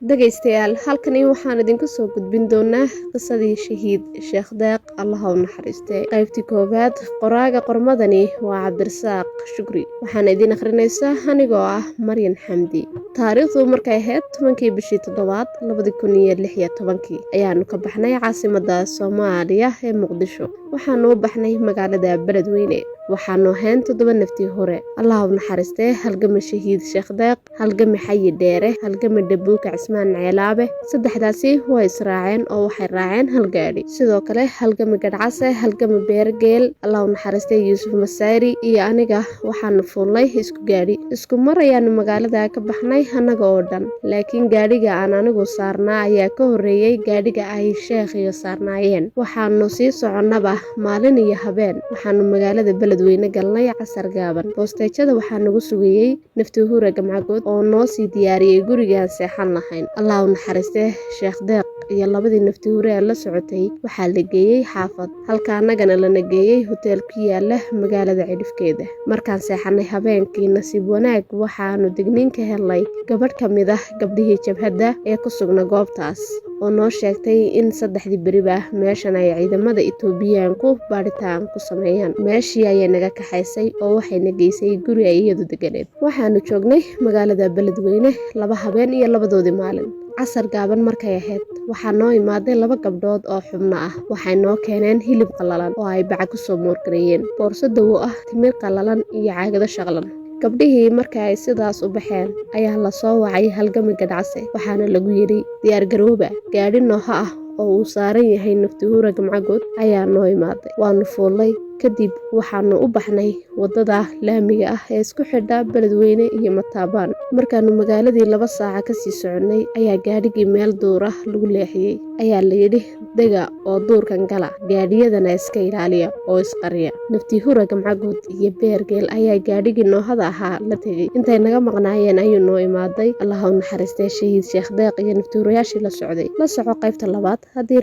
Dhagaystayaal, halkani waxaan idinku soo gudbin doonaa qisadii shahiid Sheekh Deeq Allah u naxariistay. Qaybtii koowaad qoraaga qormadani waa Cabdirasaaq Shukri. Waxaan idin akhrinaysaa anigoo ah Maryan Xamdi. Taariikhdu markay ahayd 10kii bishii 7aad 2016 ayaanu ka baxnay caasimadda Soomaaliya ee Muqdisho. Waxaanu u baxnay magaalada Beledweyne. waxaanu ahayn 7 naftii hore. Allah u naxariistay halgama shahiid Sheekh Deeq, halgama Xayi Dheere, halgama Dhabuuka Cismaan Ceelaabe. Saddexdaasi way israaceen oo waxay raaceen hal gaari. Sidoo kale halgama Gadcase, halgama Beergeel, Allah u naxariistay Yuusuf Masaari iyo aniga waxaanu fuulnay isku gaari. Isku mar ayaanu magaalada ka baxnay anaga oo dhan. Laakiin gaariga aan anigu saarnaa ayaa ka horeeyay gaariga ay Sheekh iyo saarnaayeen. Waxaanu sii soconnaba maalin iyo habeen. Waxaanu magaalada Beledweyne galnay casar gaaban. Boosteejada waxaa nagu sugayay naftii hore gamcagood oo noo sii diyaariyay gurigaan seexan lahayn. Allah u naxariistay Sheekh Deeq iyo labadii naftii hore la socotay waxaa la geeyay xaafad. Halka anagana lana geeyay hotel ku yaala magaalada Cidhifkeeda. Markaan seexanay habeenkii nasiib wanaag waxaanu digniin ka helnay gabadh ka mid ah gabdhihii jabhadda ee ku sugnaa goobtaas oo noo sheegtay in 3 beriba meeshan ay ciidamada Itoobiyaanku baaritaan ku sameeyaan. Meeshii ayay naga kaxaysay oo waxayna geysay guri ay iyadu deganeed. Waxaanu joognay magaalada Beledweyne 2 habeen iyo 2doodii maalin. casar gaaban markay ahayd waxaa noo imaaday 2 gabdhood oo xubno ah. Waxay noo keeneen hilib qallalan oo ay bac ku soo moorgareeyeen. Boorsada oo ah timir qallalan iyo caagado shaqlan. Gabdhihii markay ay sidaas u baxeen ayaa la soo wacay halgama Gadcase. Waxaana lagu yiri diyaar garooba gaari nooha ah oo uu saaran yahay naftii hore gamcagood ayaa noo imaaday. Waanu fuulay kadib waxaanu u baxnay wadada laamiga ah ee isku xidha Beledweyne iyo Mataabaan. Markaanu magaaladii 2 saac ka sii soconay ayaa gaarigii meel duur ah lagu leexiyay. Ayaa la yiri dega oo duurkan gala. Gaadhiyadana iska ilaaliya oo isqariya. Naftii hore gamcagood iyo Beergeel ayaa gaadhigii noohada ahaa la tegay. Intay naga maqnaayeen ayuu noo imaaday. Allah u naxariistay shahiid Sheekh Deeq iyo naftii horeyaashii la socday. La soco qaybta labaad haddii